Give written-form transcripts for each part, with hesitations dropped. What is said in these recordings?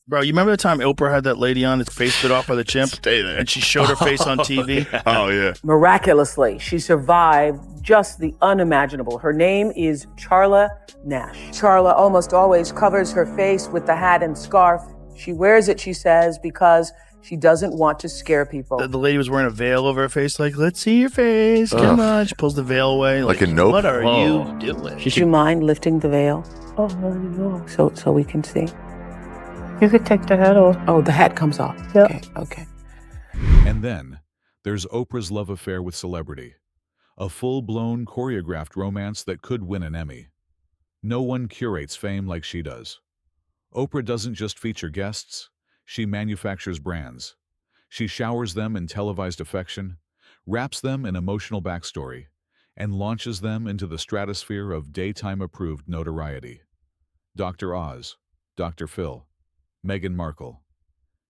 Bro, you remember the time Oprah had that lady on, his face bit off by the chimp? Stay there. And she showed her face on TV? Oh, yeah. Miraculously, she survived just the unimaginable. Her name is Charla Nash. Charla almost always covers her face with the hat and scarf. She wears it, she says, because she doesn't want to scare people. The lady was wearing a veil over her face, like, let's see your face, come on. She pulls the veil away. Like a Nope? What are you doing? Do you mind lifting the veil? Oh, no. So we can see. You could take the hat off. Oh, the hat comes off. Yep. Okay. And then, there's Oprah's love affair with celebrity. A full-blown, choreographed romance that could win an Emmy. No one curates fame like she does. Oprah doesn't just feature guests, she manufactures brands. She showers them in televised affection, wraps them in emotional backstory, and launches them into the stratosphere of daytime-approved notoriety. Dr. Oz, Dr. Phil, Meghan Markle.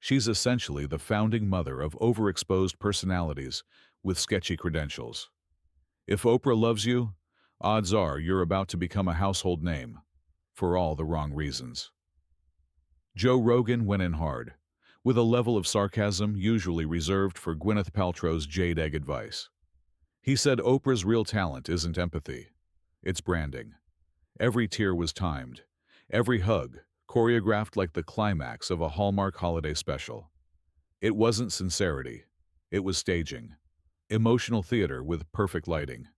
She's essentially the founding mother of overexposed personalities with sketchy credentials. If Oprah loves you, odds are you're about to become a household name, for all the wrong reasons. Joe Rogan went in hard, with a level of sarcasm usually reserved for Gwyneth Paltrow's jade egg advice. He said Oprah's real talent isn't empathy, it's branding. Every tear was timed, every hug choreographed like the climax of a Hallmark holiday special. It wasn't sincerity, it was staging. Emotional theater with perfect lighting.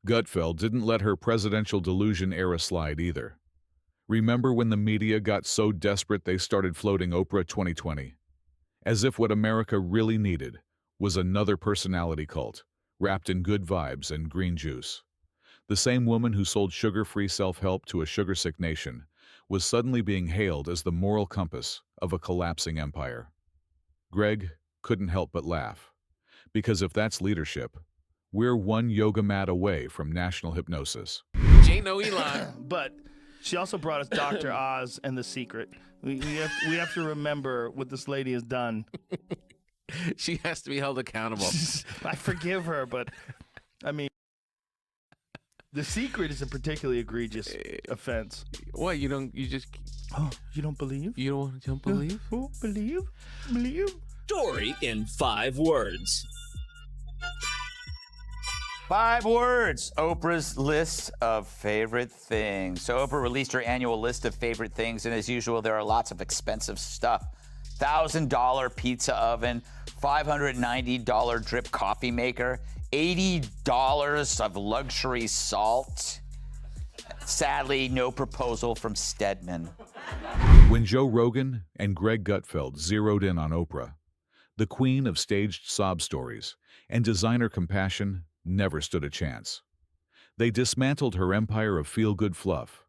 Gutfeld didn't let her presidential delusion era slide either. Remember when the media got so desperate they started floating Oprah 2020? As if what America really needed was another personality cult, wrapped in good vibes and green juice. The same woman who sold sugar-free self-help to a sugar-sick nation was suddenly being hailed as the moral compass of a collapsing empire. Greg couldn't help but laugh. Because if that's leadership, we're one yoga mat away from national hypnosis. Ain't no Eli. But she also brought us Dr. Oz and The Secret. We have to remember what this lady has done. She has to be held accountable. I forgive her, but I mean, The Secret is a particularly egregious offense. What, you don't believe? You don't believe? Oh, believe? Story in 5 words. 5 words. Oprah's list of favorite things. So Oprah released her annual list of favorite things, and as usual, there are lots of expensive stuff. $1,000 pizza oven, $590 drip coffee maker, $80 of luxury salt. Sadly, no proposal from Stedman. When Joe Rogan and Greg Gutfeld zeroed in on Oprah, the queen of staged sob stories and designer compassion never stood a chance. They dismantled her empire of feel-good fluff,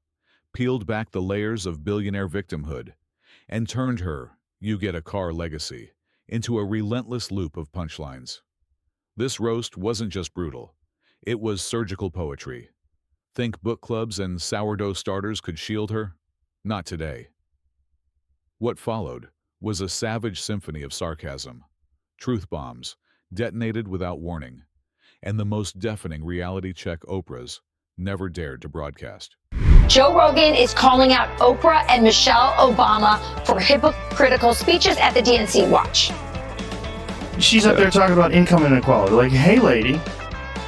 peeled back the layers of billionaire victimhood, and turned her you-get-a-car legacy into a relentless loop of punchlines. This roast wasn't just brutal, it was surgical poetry. Think book clubs and sourdough starters could shield her? Not today. What followed was a savage symphony of sarcasm, truth bombs detonated without warning, and the most deafening reality check Oprah's never dared to broadcast. Joe Rogan is calling out Oprah and Michelle Obama for hypocritical speeches at the DNC. Watch. She's up there talking about income inequality. Like, hey, lady,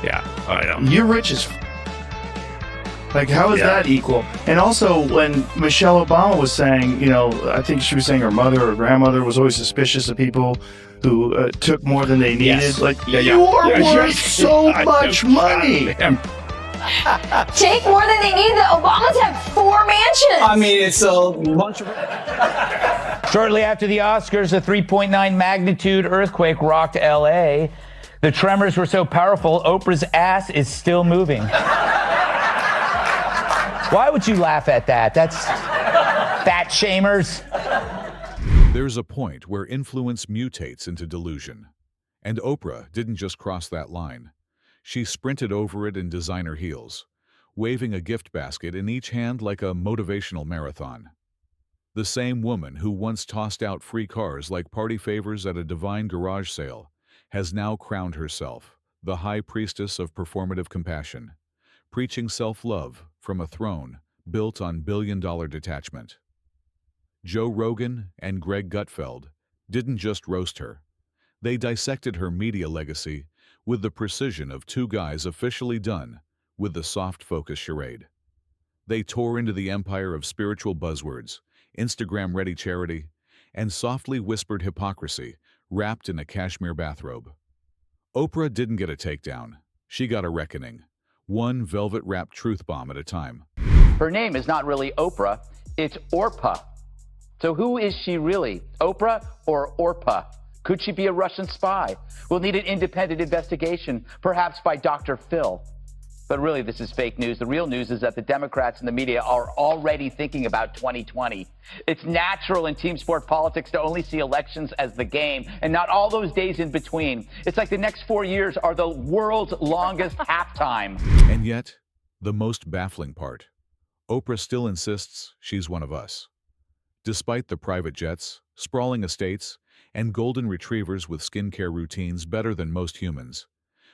Yeah, I know. you're rich as like, how is that equal? And also, when Michelle Obama was saying, I think she was saying her mother or grandmother was always suspicious of people who took more than they needed. Yes. Like, Yeah, you are yeah, worth so much money. Take more than they need. The Obamas have 4 mansions. I mean, it's a bunch of... Shortly after the Oscars, a 3.9 magnitude earthquake rocked L.A. The tremors were so powerful, Oprah's ass is still moving. Why would you laugh at that? That's fat shamers. There's a point where influence mutates into delusion. And Oprah didn't just cross that line. She sprinted over it in designer heels, waving a gift basket in each hand like a motivational marathon. The same woman who once tossed out free cars like party favors at a divine garage sale has now crowned herself the high priestess of performative compassion, preaching self-love from a throne built on billion-dollar detachment. Joe Rogan and Greg Gutfeld didn't just roast her. They dissected her media legacy with the precision of two guys officially done with the soft focus charade. They tore into the empire of spiritual buzzwords, Instagram-ready charity, and softly whispered hypocrisy wrapped in a cashmere bathrobe. Oprah didn't get a takedown. She got a reckoning, one velvet-wrapped truth bomb at a time. Her name is not really Oprah, it's Orpah. So who is she really, Oprah or Orpah? Could she be a Russian spy? We'll need an independent investigation, perhaps by Dr. Phil. But really, this is fake news. The real news is that the Democrats and the media are already thinking about 2020. It's natural in team sport politics to only see elections as the game and not all those days in between. It's like the next 4 years are the world's longest halftime. And yet, the most baffling part, Oprah still insists she's one of us. Despite the private jets, sprawling estates, and golden retrievers with skincare routines better than most humans,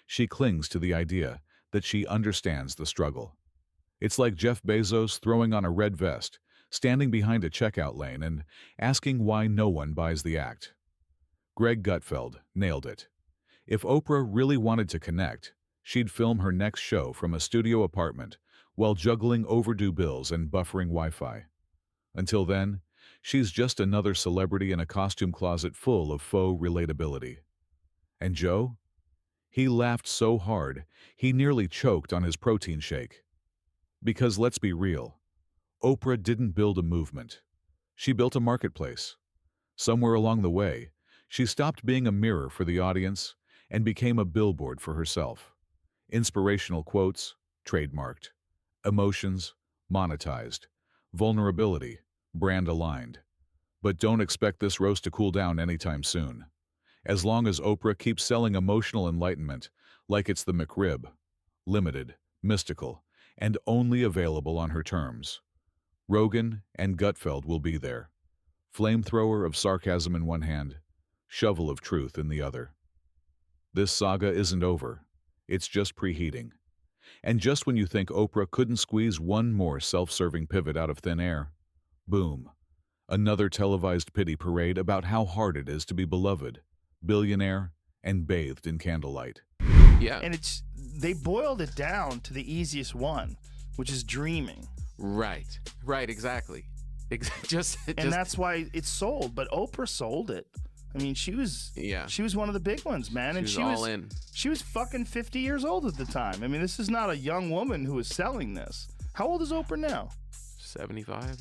she clings to the idea that she understands the struggle. It's like Jeff Bezos throwing on a red vest, standing behind a checkout lane and asking why no one buys the act. Greg Gutfeld nailed it. If Oprah really wanted to connect, she'd film her next show from a studio apartment while juggling overdue bills and buffering Wi-Fi. Until then, she's just another celebrity in a costume closet full of faux relatability. And Joe? He laughed so hard, he nearly choked on his protein shake. Because let's be real, Oprah didn't build a movement. She built a marketplace. Somewhere along the way, she stopped being a mirror for the audience and became a billboard for herself. Inspirational quotes, trademarked. Emotions, monetized. Vulnerability, brand aligned. But don't expect this roast to cool down anytime soon. As long as Oprah keeps selling emotional enlightenment like it's the McRib, limited, mystical, and only available on her terms. Rogan and Gutfeld will be there. Flamethrower of sarcasm in one hand, shovel of truth in the other. This saga isn't over. It's just preheating. And just when you think Oprah couldn't squeeze one more self-serving pivot out of thin air, boom, another televised pity parade about how hard it is to be beloved, billionaire, and bathed in candlelight. Yeah. And they boiled it down to the easiest one, which is dreaming. Right, exactly. And that's why it's sold, but Oprah sold it. I mean, she was one of the big ones, man. And she was all in. She was fucking 50 years old at the time. I mean, this is not a young woman who is selling this. How old is Oprah now? 75.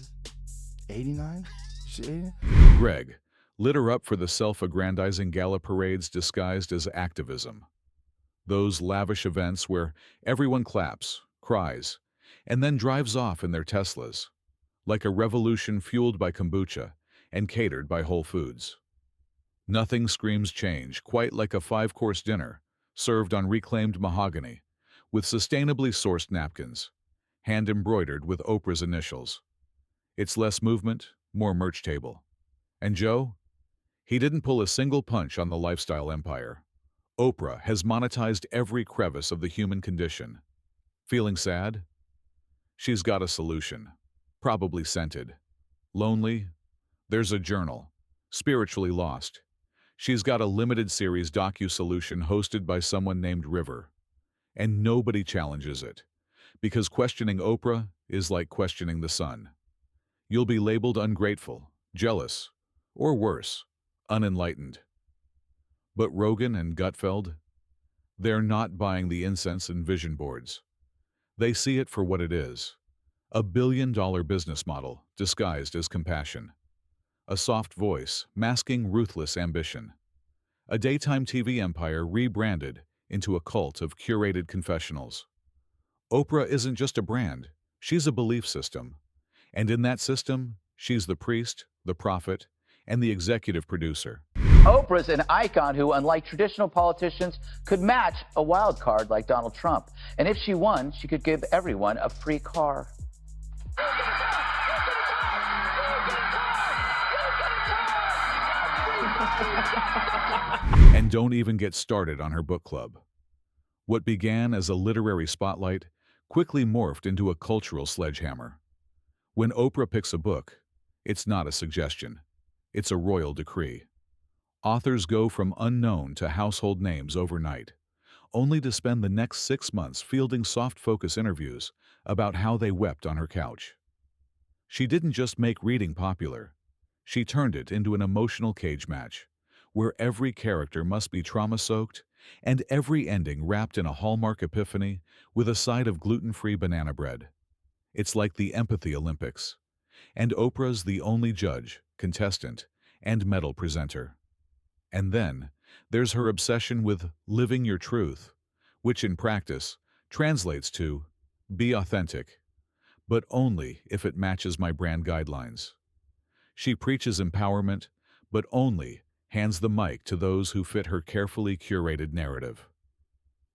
89? She's 89? Greg lit her up for the self-aggrandizing gala parades disguised as activism. Those lavish events where everyone claps, cries, and then drives off in their Teslas, like a revolution fueled by kombucha and catered by Whole Foods. Nothing screams change quite like a 5-course dinner served on reclaimed mahogany with sustainably sourced napkins, hand-embroidered with Oprah's initials. It's less movement, more merch table. And Joe? He didn't pull a single punch on the lifestyle empire. Oprah has monetized every crevice of the human condition. Feeling sad? She's got a solution. Probably scented. Lonely? There's a journal. Spiritually lost. She's got a limited series docu-solution hosted by someone named River. And nobody challenges it. Because questioning Oprah is like questioning the sun. You'll be labeled ungrateful, jealous, or worse, unenlightened. But Rogan and Gutfeld, they're not buying the incense and vision boards. They see it for what it is. A billion-dollar business model disguised as compassion. A soft voice masking ruthless ambition. A daytime TV empire rebranded into a cult of curated confessionals. Oprah isn't just a brand, she's a belief system. And in that system, she's the priest, the prophet, and the executive producer. Oprah's an icon who, unlike traditional politicians, could match a wild card like Donald Trump. And if she won, she could give everyone a free car. And don't even get started on her book club. What began as a literary spotlight quickly morphed into a cultural sledgehammer. When Oprah picks a book, It's not a suggestion. It's a royal decree. Authors go from unknown to household names overnight, only to spend the next 6 months fielding soft focus interviews about how they wept on her couch. She didn't just make reading popular. She turned it into an emotional cage match, where every character must be trauma-soaked and every ending wrapped in a Hallmark epiphany with a side of gluten-free banana bread. It's like the Empathy Olympics, and Oprah's the only judge, contestant, and medal presenter. And then, there's her obsession with living your truth, which in practice translates to be authentic, but only if it matches my brand guidelines. She preaches empowerment, but only hands the mic to those who fit her carefully curated narrative.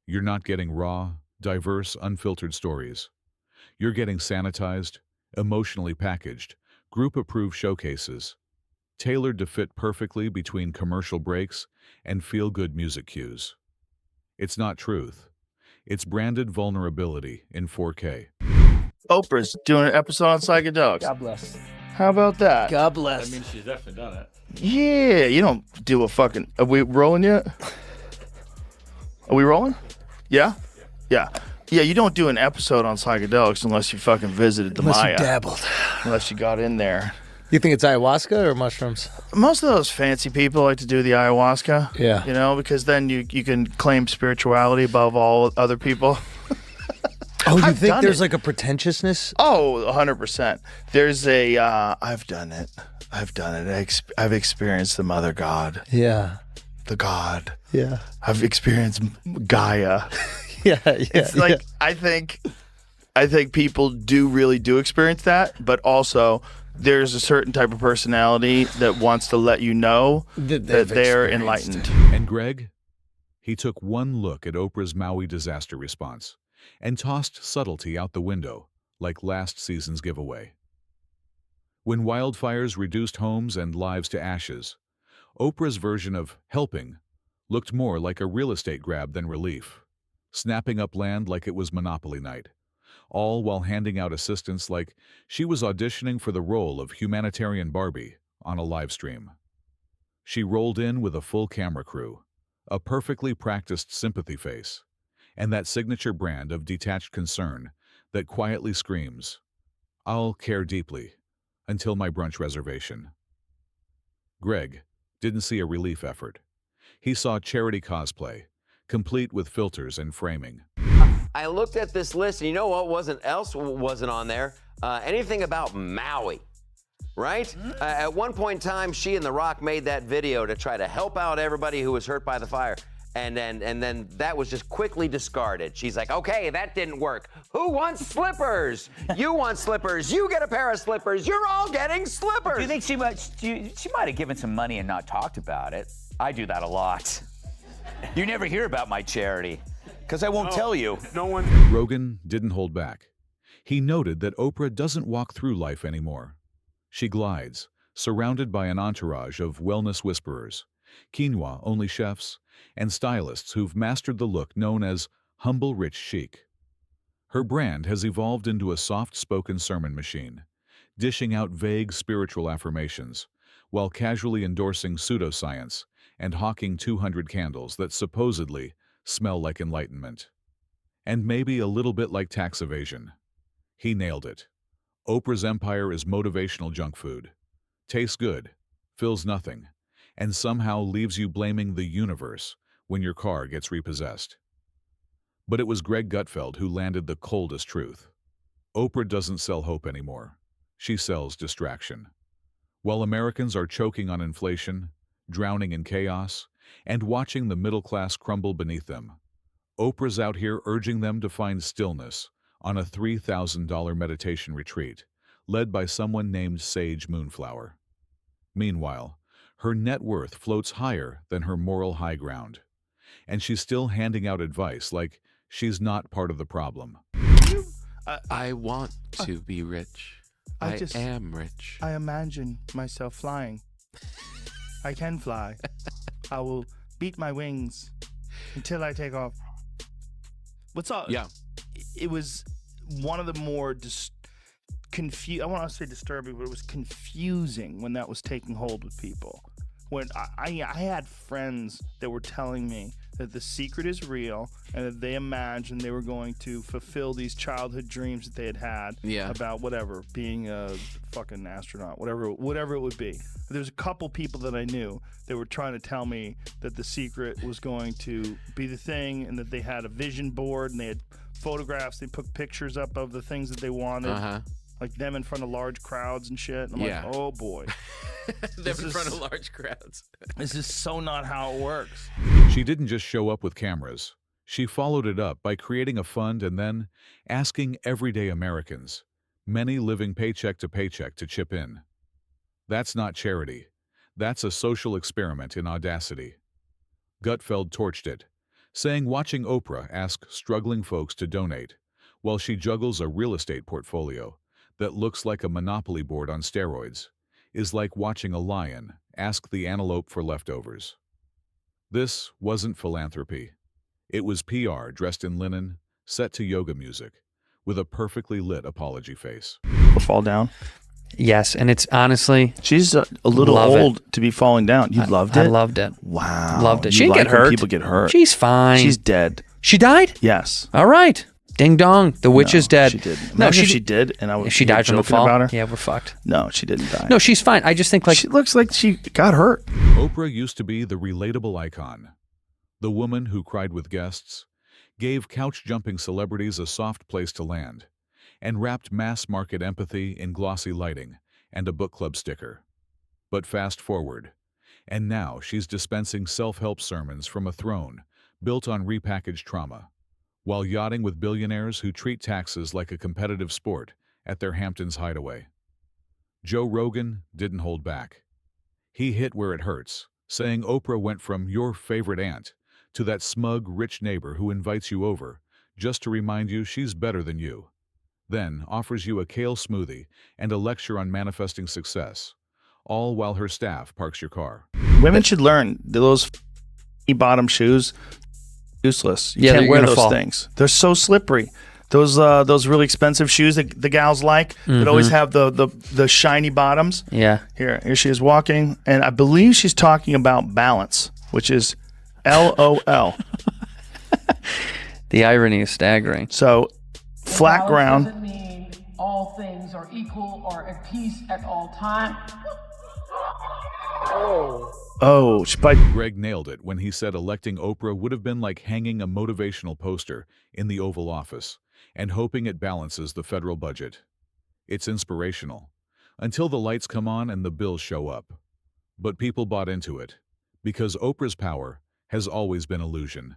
You're not getting raw, diverse, unfiltered stories. You're getting sanitized, emotionally packaged, group-approved showcases, tailored to fit perfectly between commercial breaks and feel-good music cues. It's not truth. It's branded vulnerability in 4K. Oprah's doing an episode on psychedelics. God bless. How about that? God bless. I mean, she's definitely done it. Yeah, you don't do a fucking... Are we rolling yet? Are we rolling? Yeah? Yeah. Yeah, you don't do an episode on psychedelics unless you fucking visited the Unless Maya. you dabbled. Unless you got in there. You think it's ayahuasca or mushrooms? Most of those fancy people like to do the ayahuasca. Yeah. You know, because then you can claim spirituality above all other people. Oh, you I've think done there's it. like a pretentiousness? Oh, 100%. There's a... I've done it. I've experienced the Mother God. Yeah. The God. Yeah. I've experienced Gaia. Yeah. It's like, I think people really do experience that, but also there's a certain type of personality that wants to let you know that they're enlightened. And Greg? He took one look at Oprah's Maui disaster response and tossed subtlety out the window like last season's giveaway. When wildfires reduced homes and lives to ashes, Oprah's version of helping looked more like a real estate grab than relief, snapping up land like it was Monopoly night, all while handing out assistance like she was auditioning for the role of humanitarian Barbie on a live stream. She rolled in with a full camera crew, a perfectly practiced sympathy face, and that signature brand of detached concern that quietly screams, "I'll care deeply until my brunch reservation." Greg didn't see a relief effort. He saw charity cosplay, complete with filters and framing. I looked at this list, and you know what wasn't on there? Anything about Maui, right? At one point in time, she and The Rock made that video to try to help out everybody who was hurt by the fire. And then that was just quickly discarded. She's like, okay, that didn't work. Who wants slippers? You want slippers. You get a pair of slippers. You're all getting slippers. Do you think she might have given some money and not talked about it? I do that a lot. You never hear about my charity, because I won't tell you. No one. Rogan didn't hold back. He noted that Oprah doesn't walk through life anymore. She glides, surrounded by an entourage of wellness whisperers, quinoa-only chefs, and stylists who've mastered the look known as humble rich chic. Her brand has evolved into a soft-spoken sermon machine, dishing out vague spiritual affirmations, while casually endorsing pseudoscience and hawking 200 candles that supposedly smell like enlightenment. And maybe a little bit like tax evasion. He nailed it. Oprah's empire is motivational junk food. Tastes good, fills nothing, and somehow leaves you blaming the universe when your car gets repossessed. But it was Greg Gutfeld who landed the coldest truth. Oprah doesn't sell hope anymore. She sells distraction. While Americans are choking on inflation, drowning in chaos, and watching the middle class crumble beneath them, Oprah's out here urging them to find stillness on a $3,000 meditation retreat led by someone named Sage Moonflower. Meanwhile, her net worth floats higher than her moral high ground, and she's still handing out advice like she's not part of the problem. I want to be rich. I am rich. I imagine myself flying. I can fly. I will beat my wings until I take off. What's up? Yeah. It was one of the more I want to say disturbing, but it was confusing when that was taking hold with people. When I had friends that were telling me that the secret is real and that they imagined they were going to fulfill these childhood dreams that they had about whatever, being a fucking astronaut, whatever it would be. There's a couple people that I knew that were trying to tell me that the secret was going to be the thing, and that they had a vision board and they had photographs. They put pictures up of the things that they wanted. Like them in front of large crowds and shit. And I'm like, oh boy. Them in front of large crowds. This is so not how it works. She didn't just show up with cameras. She followed it up by creating a fund and then asking everyday Americans, many living paycheck to paycheck, to chip in. That's not charity. That's a social experiment in audacity. Gutfeld torched it, saying watching Oprah ask struggling folks to donate while she juggles a real estate portfolio that looks like a Monopoly board on steroids is like watching a lion ask the antelope for leftovers. This wasn't philanthropy. It was PR dressed in linen, set to yoga music, with a perfectly lit apology face. Fall down? Yes, and it's honestly... She's a little old to be falling down. You loved it? I loved it. Wow. Loved it. You She didn't like get when hurt. people get hurt. She's fine. She's dead. She died? Yes. All right. Ding dong. The witch is dead. She didn't. No, Imagine if she did, and I was If she died from the joking fall? about her. Yeah, we're fucked. No, she didn't die. No, she's fine. I just think like... She looks like she got hurt. Oprah used to be the relatable icon, the woman who cried with guests, gave couch-jumping celebrities a soft place to land, and wrapped mass-market empathy in glossy lighting and a book club sticker. But fast forward, and now she's dispensing self-help sermons from a throne built on repackaged trauma, while yachting with billionaires who treat taxes like a competitive sport at their Hamptons hideaway. Joe Rogan didn't hold back. He hit where it hurts, saying Oprah went from your favorite aunt to that smug, rich neighbor who invites you over just to remind you she's better than you, then offers you a kale smoothie and a lecture on manifesting success, all while her staff parks your car. Women should learn those bottom shoes. Useless. You Yeah, can't they're wear gonna those fall. things. They're so slippery. Those really expensive shoes that the gals like that always have the shiny bottoms. Yeah. Here she is walking, and I believe she's talking about balance, which is LOL. The irony is staggering. So flat ground. Doesn't mean all things are equal or at peace at all time. Greg nailed it when he said electing Oprah would have been like hanging a motivational poster in the Oval Office and hoping it balances the federal budget. It's inspirational, until the lights come on and the bills show up. But people bought into it, because Oprah's power has always been illusion.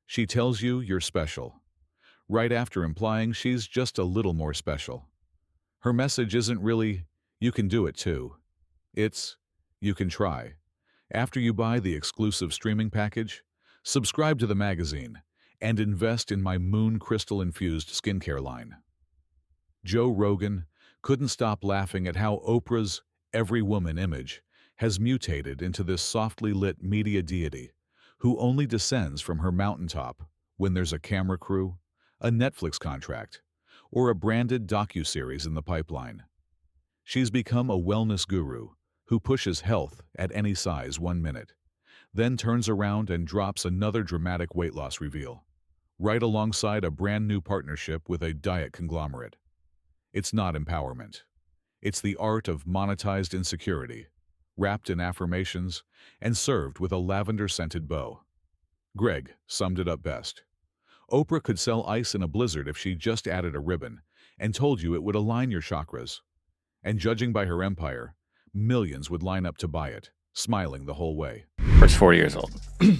She tells you you're special, right after implying she's just a little more special. Her message isn't really, you can do it too. It's, you can try. After you buy the exclusive streaming package, subscribe to the magazine, and invest in my moon crystal-infused skincare line. Joe Rogan couldn't stop laughing at how Oprah's every woman image has mutated into this softly lit media deity who only descends from her mountaintop when there's a camera crew, a Netflix contract, or a branded docuseries in the pipeline. She's become a wellness guru who pushes health at any size 1 minute, then turns around and drops another dramatic weight loss reveal, right alongside a brand new partnership with a diet conglomerate. It's not empowerment. It's the art of monetized insecurity, wrapped in affirmations and served with a lavender-scented bow. Greg summed it up best. Oprah could sell ice in a blizzard if she just added a ribbon and told you it would align your chakras. And judging by her empire, millions would line up to buy it, smiling the whole way. She's 40 years old.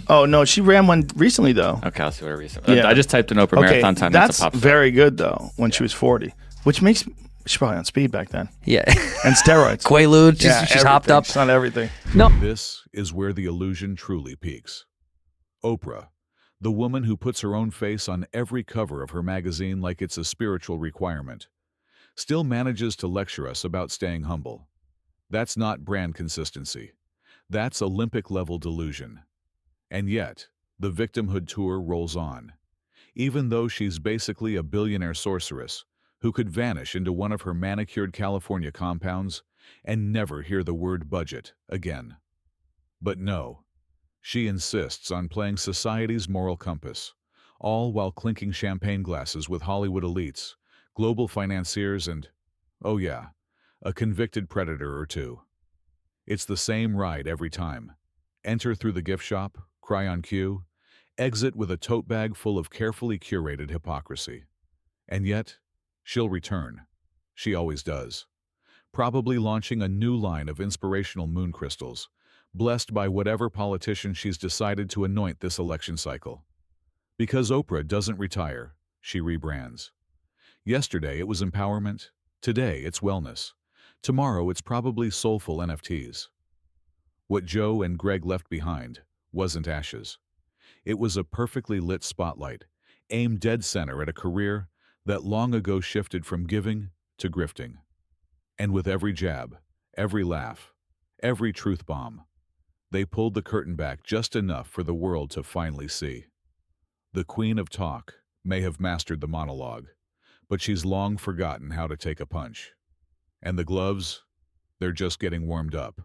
Oh, no, she ran one recently, though. Okay, I'll see what recently. I just typed in Oprah marathon time. That's a pop very good, though, when she was 40, which makes she's probably on speed back then. Yeah. And steroids. Quaalude, she's hopped up. She's on everything. No. This is where the illusion truly peaks. Oprah, the woman who puts her own face on every cover of her magazine like it's a spiritual requirement, still manages to lecture us about staying humble. That's not brand consistency. That's Olympic-level delusion. And yet, the victimhood tour rolls on, even though she's basically a billionaire sorceress who could vanish into one of her manicured California compounds and never hear the word budget again. But no, she insists on playing society's moral compass, all while clinking champagne glasses with Hollywood elites, global financiers, and, oh yeah, a convicted predator or two. It's the same ride every time. Enter through the gift shop, cry on cue, exit with a tote bag full of carefully curated hypocrisy. And yet, she'll return. She always does. Probably launching a new line of inspirational moon crystals, blessed by whatever politician she's decided to anoint this election cycle. Because Oprah doesn't retire, she rebrands. Yesterday it was empowerment, today it's wellness, tomorrow it's probably soulful NFTs. What Joe and Greg left behind wasn't ashes. It was a perfectly lit spotlight, aimed dead center at a career that long ago shifted from giving to grifting. And with every jab, every laugh, every truth bomb, they pulled the curtain back just enough for the world to finally see. The Queen of Talk may have mastered the monologue, but she's long forgotten how to take a punch. And the gloves, they're just getting warmed up.